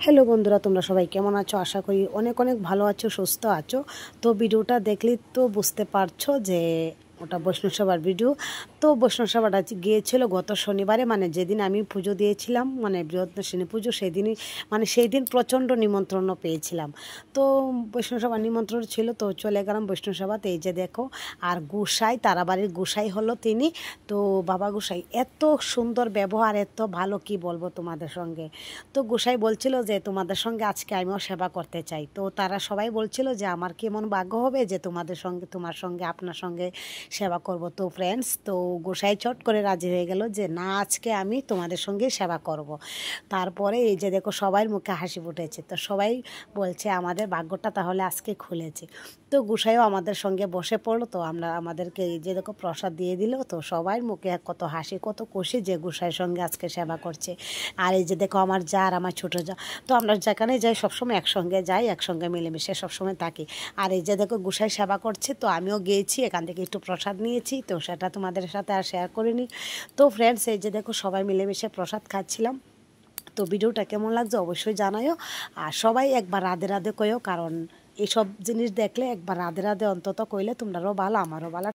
Hello বন্ধুরা, তোমরা সবাই কেমন আছো? আশা করি অনেক অনেক ভালো আছো, সুস্থ আছো। তো ভিডিওটা দেখলেই তো বুঝতে পারছো যে ওটা বৈষ্ণব সভার ভিডিও। তো বৈষ্ণব সভাটা গিয়েছিল গত শনিবারে, মানে যেদিন আমি পুজো দিয়েছিলাম, মানে বৃহস্পতি পুজো, সেদিনই মানে সেই দিন প্রচণ্ড নিমন্ত্রণও পেয়েছিলাম। তো বৈষ্ণব সভার নিমন্ত্রণ ছিল, তো চলে গেলাম বৈষ্ণব সভাতে। এই যে দেখো, আর গোসাই, তারাবাড়ির গোসাই হলো তিনি। তো বাবা গোসাই এত সুন্দর ব্যবহার, এত ভালো, কি বলবো তোমাদের সঙ্গে। তো গোসাই বলছিল যে তোমাদের সঙ্গে আজকে আমিও সেবা করতে চাই। তো তারা সবাই বলছিল যে আমার কেমন ভাগ্য হবে যে তোমাদের সঙ্গে, তোমার সঙ্গে, আপনার সঙ্গে সেবা করব। তো ফ্রেন্ডস, তো গোসাই চট করে রাজি হয়ে গেল যে না, আজকে আমি তোমাদের সঙ্গে সেবা করব। তারপরে এই যে দেখো, সবাই মুখে হাসি ফুটেছে। তো সবাই বলছে আমাদের ভাগ্যটা তাহলে আজকে খুলেছে। তো গোসাইও আমাদের সঙ্গে বসে পড়লো। তো আমরা, আমাদেরকে এই যে দেখো প্রসাদ দিয়ে দিল। তো সবাই মুখে কত হাসি, কত খুশি যে গোসাইয়ের সঙ্গে আজকে সেবা করছে। আর এই যে দেখো, আমার যা আর আমার ছোটো যা, তো আমরা যেখানে যাই সবসময় একসঙ্গে যাই, একসঙ্গে মিলেমিশে সবসময় থাকি। আর এই যে দেখো, গোসাই সেবা করছে, তো আমিও গিয়েছি, এখান থেকে একটু প্রসাদ নিয়েছি। তো সেটা তোমাদের সাথে আর শেয়ার করিনি। তো ফ্রেন্ডস, এই যে দেখো, সবাই মিলেমিশে প্রসাদ খাচ্ছিলাম। তো ভিডিওটা কেমন লাগছে অবশ্যই জানাইও। আর সবাই একবার রাধে রাধে কইও, কারণ এইসব জিনিস দেখলে একবার রাধে রাধে অন্তত কইলে তোমরাও ভালো, আমারও ভালো।